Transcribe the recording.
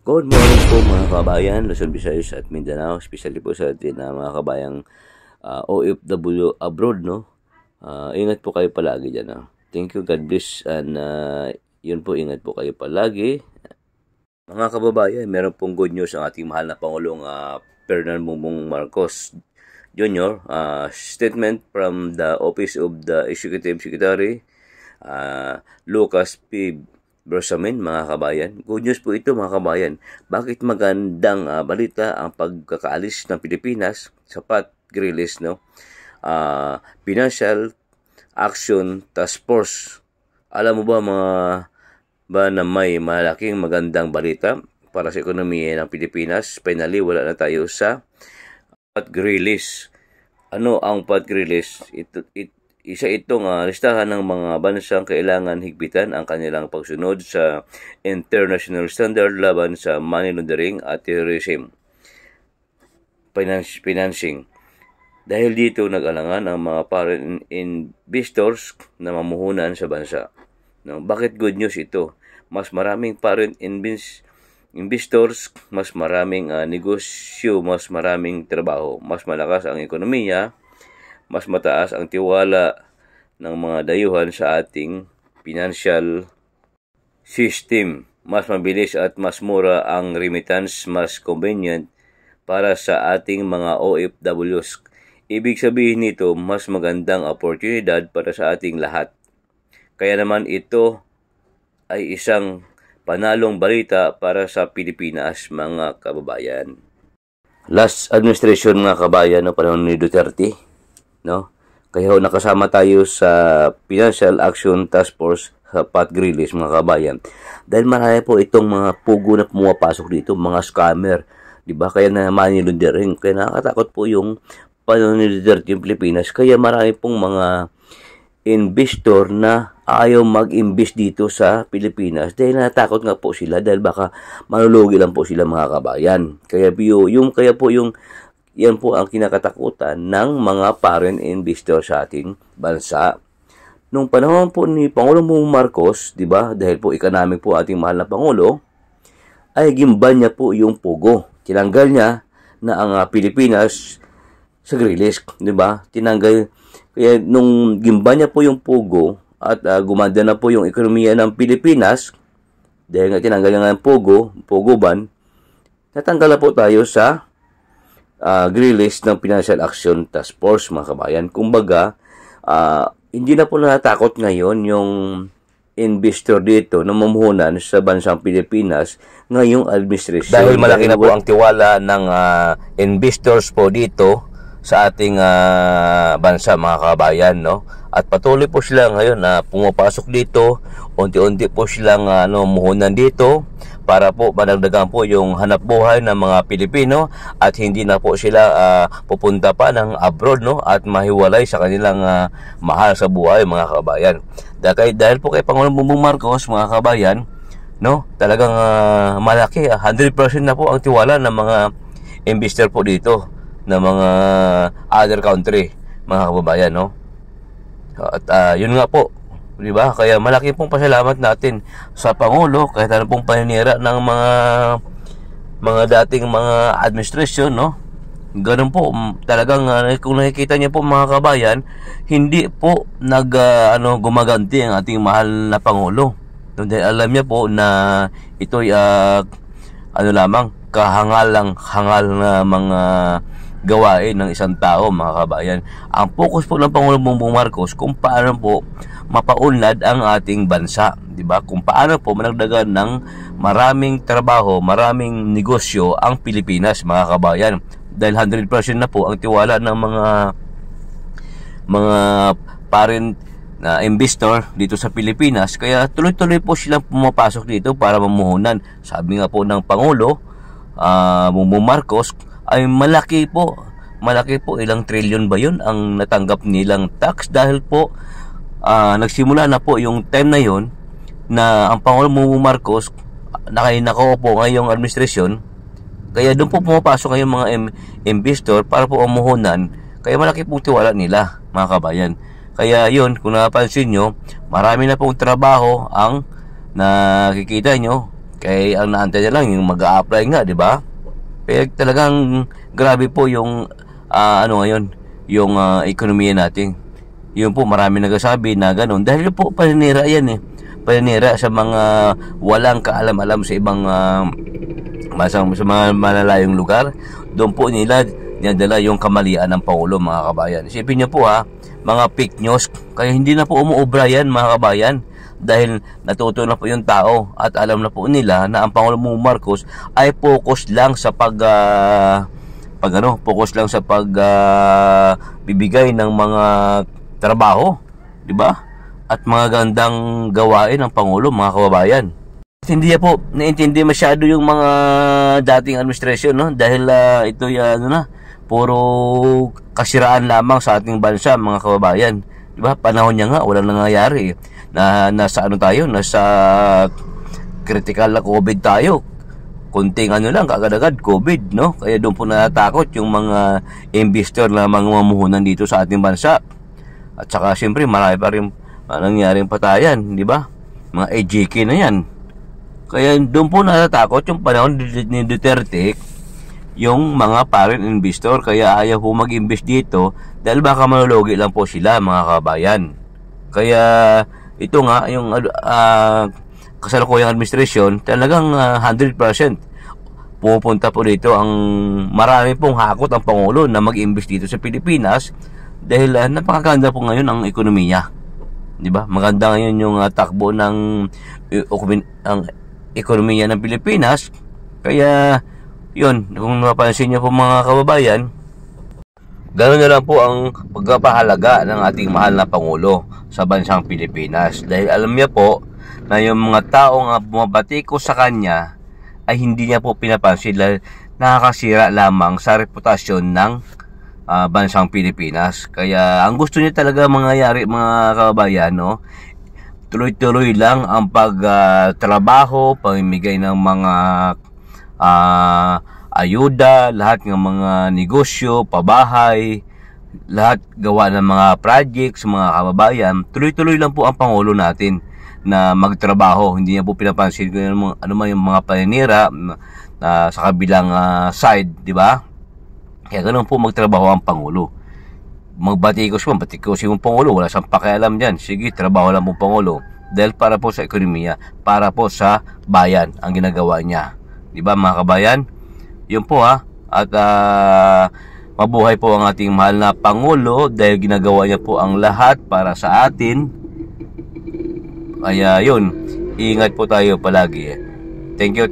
Good morning po mga kabayan, Luzon, Visayas at Mindanao, especially po sa atin mga kabayang OFW abroad, no? Ingat po kayo palagi dyan, no? Thank you, God bless, and yun po, ingat po kayo palagi. Mga kababayan, meron pong good news ang ating mahal na Pangulong Ferdinand Bongbong Marcos Jr. Statement from the Office of the Executive Secretary, Lucas P. Bersamin, mga kabayan. Good news po ito, mga kabayan. Bakit magandang balita ang pagkakaalis ng Pilipinas sa Pat Grilis, no? Financial Action Task Force. Alam mo ba na may malaking magandang balita para sa ekonomiya ng Pilipinas? Finally, wala na tayo sa Pat Grilis. Ano ang Pat Grilis? Isa itong listahan ng mga bansang kailangan higpitan ang kanilang pagsunod sa international standard laban sa money laundering at terrorism financing. Dahil dito nag-alangan ang mga foreign investors na mamuhunan sa bansa. No, bakit good news ito? Mas maraming foreign investors, mas maraming negosyo, mas maraming trabaho, mas malakas ang ekonomiya, mas mataas ang tiwala ng mga dayuhan sa ating financial system. Mas mabilis at mas mura ang remittance, mas convenient para sa ating mga OFWs. Ibig sabihin nito, mas magandang oportunidad para sa ating lahat. Kaya naman ito ay isang panalong balita para sa Pilipinas, mga kababayan. Last administration, mga kabayan, no, panahon ni Duterte, no? Kaya nakasama tayo sa Financial Action Task Force sa Pat Grilis, mga kabayan. Dahil marami po itong mga pugo na pumapasok dito, mga scammer, di ba? Kaya na money laundering. Kaya nakakatakot po yung panahon ni Duterte yung Pilipinas. Kaya marami pong mga investor na ayaw mag-invest dito sa Pilipinas dahil natakot nga po sila dahil baka manulugi lang po sila, mga kabayan. Kaya po yan po ang kinakatakutan ng mga foreign investor sa ating bansa. Nung panahon po ni Pangulong Marcos, di ba, dahil po economic po ating mahal na Pangulo, ay gimban niya po yung pugo. Tinanggal niya na ang Pilipinas sa Grilis, di ba? Tinanggal. Kaya nung gimban niya po yung pugo at gumanda na po yung ekonomiya ng Pilipinas, dahil nga tinanggal niya nga yung pugo ban, natanggal na po tayo sa Grilis ng Financial Action Task Force, mga kabayan. Kumbaga, hindi na po natatakot ngayon yung investor dito na mamuhunan sa bansang Pilipinas ngayong administration. Dahil malaki na po ang tiwala ng investors po dito sa ating bansa, mga kabayan, no? At patuloy po sila ngayon na pumapasok dito, unti-unti po silang muhunan dito para po madagdagan po yung hanap buhay ng mga Pilipino at hindi na po sila pupunta pa ng abroad, no? At mahiwalay sa kanilang mahal sa buhay, mga kabayan. Dahil po kay Pangulong Bongbong Marcos, mga kabayan, no? Talagang malaki, 100% na po ang tiwala ng mga investor po dito ng mga other country, mga kababayan, no? At yun nga po, di ba? Kaya malaki pong pasalamat natin sa Pangulo kahit ano pong paninira ng mga dating mga administration, no? Ganun po, talagang kung nakikita niyo po, mga kabayan, hindi po gumaganti ang ating mahal na Pangulo. Dahil alam niya po na ito'y lamang hangal na mga gawain ng isang tao, mga kabayan. Ang focus po ng Pangulong Bongbong Marcos kung paano po mapaunlad ang ating bansa, di ba? Kung paano po managdagan ng maraming trabaho, maraming negosyo ang Pilipinas, mga kabayan. Dahil 100% na po ang tiwala ng mga foreign na investor dito sa Pilipinas. Kaya tuloy-tuloy po silang pumapasok dito para mamuhunan. Sabi nga po ng Pangulo Bongbong Marcos ay malaki po, ilang trilyon ba yun ang natanggap nilang tax dahil po nagsimula na po yung time na yun na ang Pangulong Bongbong Marcos nakaupo ngayong administrasyon. Kaya doon po pumapasok ngayong mga investor para po umuhunan. Kaya malaki pong tiwala nila, mga kabayan. Kaya yun, kung napansin nyo, marami na pong trabaho ang nakikita nyo Kaya ang naantay na lang yung mag-a-apply nga, di ba? Kaya talagang grabe po yung ngayon, yung ekonomiya natin. Yun po, marami nagsasabi na gano'n. Dahil po, paninira yan eh. Paninira sa mga walang kaalam-alam sa ibang sa mga malalayong lugar. Doon po nila dinadala yung kamalian ng Pangulo, mga kabayan. Isipin niyo po mga fake news. Kaya hindi na po umuobra yan, mga kabayan. Dahil natuto na po yung tao at alam na po nila na ang Pangulo Marcos ay focus lang sa focus lang sa bibigay ng mga trabaho, di ba? At mga gandang gawain ng Pangulo, mga kababayan. At hindi po naintindi masyado yung mga dating administrasyon, no? Dahil ito puro kasiraan lamang sa ating bansa, mga kababayan. Di ba? Panahon niya nga, walang nangyayari. Nasa critical na COVID tayo. Kunting lang, kagad-agad COVID, no? Kaya doon po natatakot yung mga investor na mga mamuhunan dito sa ating bansa. At saka siyempre marami pa rin nangyaring patayan, di ba? Mga AJK na yan. Kaya doon po natatakot yung panahon ni Duterte, yung mga foreign investor, kaya ayaw po mag-invest dito dahil baka malulugi lang po sila, mga kabayan. Kaya ito nga yung kasalukuyang administrasyon, talagang 100% pupunta po dito. Ang marami pong hakot ang Pangulo na mag-invest dito sa Pilipinas dahil napakaganda po ngayon ang ekonomiya, di ba? Maganda ngayon yung takbo ng ang ekonomiya ng Pilipinas. Kaya yun, kung napansin niyo po, mga kababayan, ganoon na lang po ang pagpapahalaga ng ating mahal na Pangulo sa bansang Pilipinas. Dahil alam niya po na yung mga taong bumabatiko sa kanya ay hindi niya po pinapansin dahil nakakasira lamang sa reputasyon ng bansang Pilipinas. Kaya ang gusto niya talaga mangyayari, mga kababayan, no? Tuloy-tuloy lang ang pagtrabaho, pamimigay ng mga ayuda, lahat ng mga negosyo, pabahay, lahat gawa ng mga projects, mga kababayan. Tuloy-tuloy lang po ang Pangulo natin na magtrabaho. Hindi niya po pinapansin kung ano man yung mga paninira sa kabilang side, di ba? Kaya ganoon po magtrabaho ang Pangulo. Magbatikos po, batikosin mo Pangulo, wala siyang pakialam dyan. Sige, trabaho lang po Pangulo. Dahil para po sa ekonomiya, para po sa bayan ang ginagawa niya. Di ba, mga kabayan? Yun po At mabuhay po ang ating mahal na Pangulo dahil ginagawa niya po ang lahat para sa atin. Kaya yun, ingat po tayo palagi. Thank you.